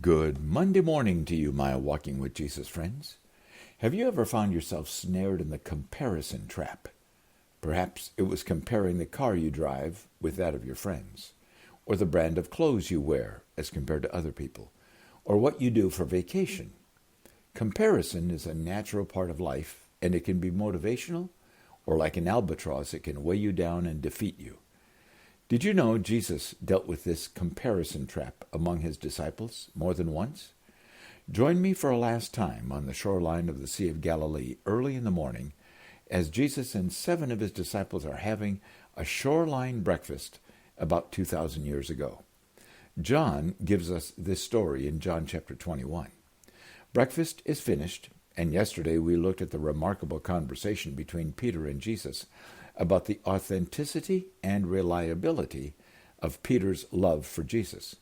Good Monday morning to you, my Walking with Jesus friends. Have you ever found yourself snared in the comparison trap? Perhaps it was comparing the car you drive with that of your friends, or the brand of clothes you wear as compared to other people, or what you do for vacation. Comparison is a natural part of life, and it can be motivational, or like an albatross, it can weigh you down and defeat you. Did you know Jesus dealt with this comparison trap among his disciples more than once? Join me for a last time on the shoreline of the Sea of Galilee early in the morning as Jesus and 7 of his disciples are having a shoreline breakfast about 2,000 years ago. John gives us this story in John chapter 21. Breakfast is finished, and yesterday we looked at the remarkable conversation between Peter and Jesus about the authenticity and reliability of Peter's love for Jesus.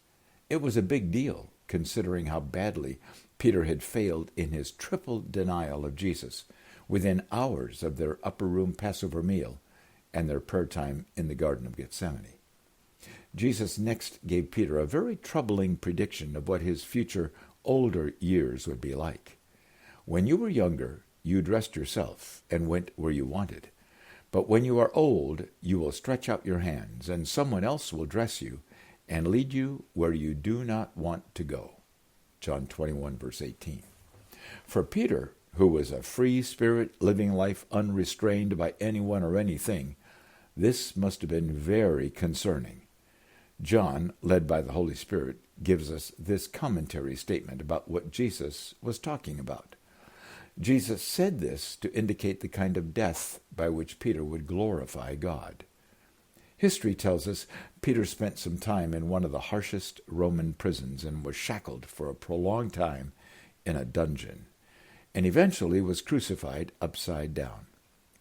It was a big deal, considering how badly Peter had failed in his triple denial of Jesus within hours of their upper room Passover meal and their prayer time in the Garden of Gethsemane. Jesus next gave Peter a very troubling prediction of what his future older years would be like. When you were younger, you dressed yourself and went where you wanted. But when you are old, you will stretch out your hands, and someone else will dress you and lead you where you do not want to go. John 21, verse 18. For Peter, who was a free spirit living life unrestrained by anyone or anything, this must have been very concerning. John, led by the Holy Spirit, gives us this commentary statement about what Jesus was talking about. Jesus said this to indicate the kind of death by which Peter would glorify God. History tells us Peter spent some time in one of the harshest Roman prisons and was shackled for a prolonged time in a dungeon, and eventually was crucified upside down.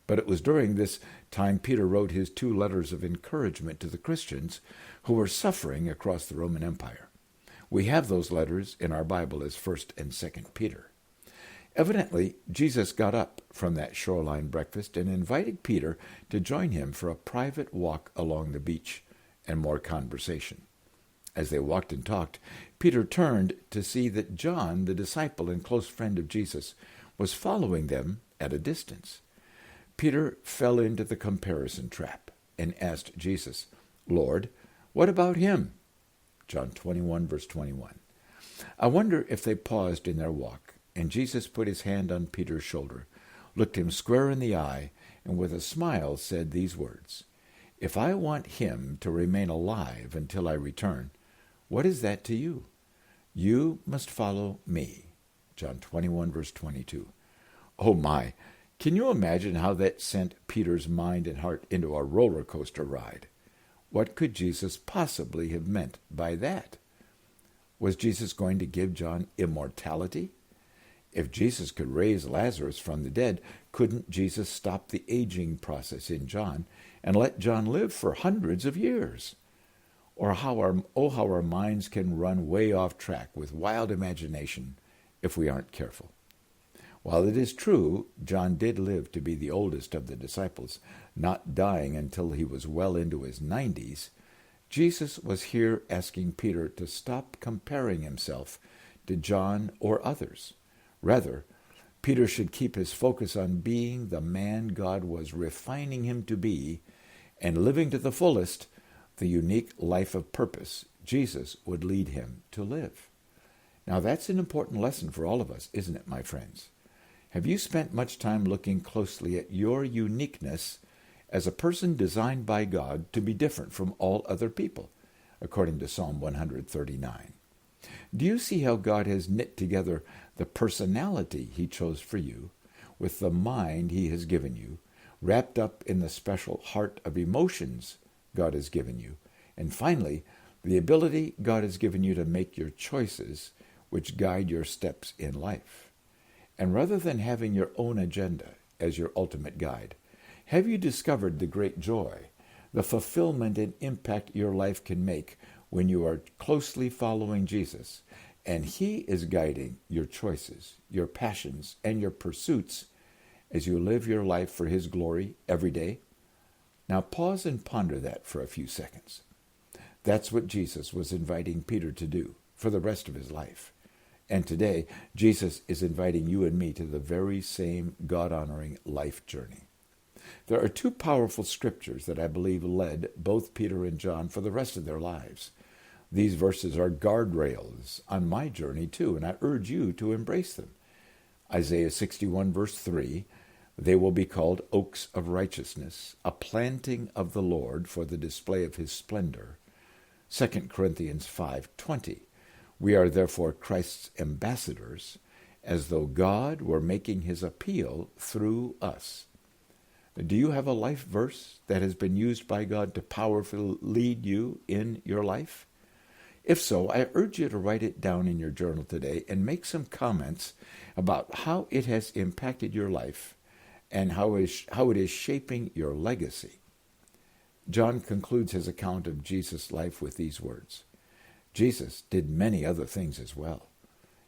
But it was during this time Peter wrote his 2 letters of encouragement to the Christians who were suffering across the Roman Empire. We have those letters in our Bible as 1st and 2nd Peter. Evidently, Jesus got up from that shoreline breakfast and invited Peter to join him for a private walk along the beach and more conversation. As they walked and talked, Peter turned to see that John, the disciple and close friend of Jesus, was following them at a distance. Peter fell into the comparison trap and asked Jesus, "Lord, what about him?" John 21, verse 21. I wonder if they paused in their walk, and Jesus put his hand on Peter's shoulder, looked him square in the eye, and with a smile said these words, "If I want him to remain alive until I return, what is that to you? You must follow me." John 21, verse 22. Oh my, can you imagine how that sent Peter's mind and heart into a roller coaster ride? What could Jesus possibly have meant by that? Was Jesus going to give John immortality? If Jesus could raise Lazarus from the dead, couldn't Jesus stop the aging process in John and let John live for hundreds of years? Or how our minds can run way off track with wild imagination if we aren't careful. While it is true, John did live to be the oldest of the disciples, not dying until he was well into his 90s, Jesus was here asking Peter to stop comparing himself to John or others. Rather, Peter should keep his focus on being the man God was refining him to be and living to the fullest the unique life of purpose Jesus would lead him to live. Now that's an important lesson for all of us, isn't it, my friends? Have you spent much time looking closely at your uniqueness as a person designed by God to be different from all other people, according to Psalm 139? Do you see how God has knit together the personality he chose for you with the mind he has given you, wrapped up in the special heart of emotions God has given you, and finally, the ability God has given you to make your choices which guide your steps in life? And rather than having your own agenda as your ultimate guide, have you discovered the great joy, the fulfillment and impact your life can make when you are closely following Jesus, and he is guiding your choices, your passions, and your pursuits as you live your life for his glory every day? Now pause and ponder that for a few seconds. That's what Jesus was inviting Peter to do for the rest of his life. And today, Jesus is inviting you and me to the very same God-honoring life journey. There are two powerful scriptures that I believe led both Peter and John for the rest of their lives. These verses are guardrails on my journey too, and I urge you to embrace them. Isaiah 61 verse 3, they will be called oaks of righteousness, a planting of the Lord for the display of his splendor. 2 Corinthians 5:20, we are therefore Christ's ambassadors, as though God were making his appeal through us. Do you have a life verse that has been used by God to powerfully lead you in your life? If so, I urge you to write it down in your journal today and make some comments about how it has impacted your life and how it is shaping your legacy. John concludes his account of Jesus' life with these words. Jesus did many other things as well.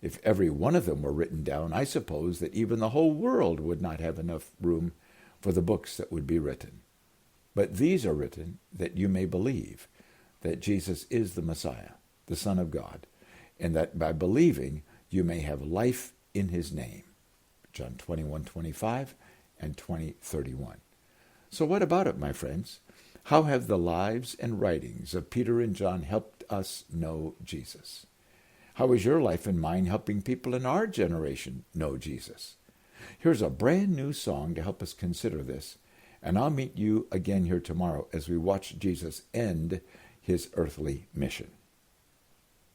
If every one of them were written down, I suppose that even the whole world would not have enough room for the books that would be written. But these are written that you may believe that Jesus is the Messiah, the Son of God, and that by believing you may have life in his name. John 21:25 and 20:31. So what about it, my friends? How have the lives and writings of Peter and John helped us know Jesus? How is your life and mine helping people in our generation know Jesus? Here's a brand new song to help us consider this, and I'll meet you again here tomorrow as we watch Jesus end his earthly mission.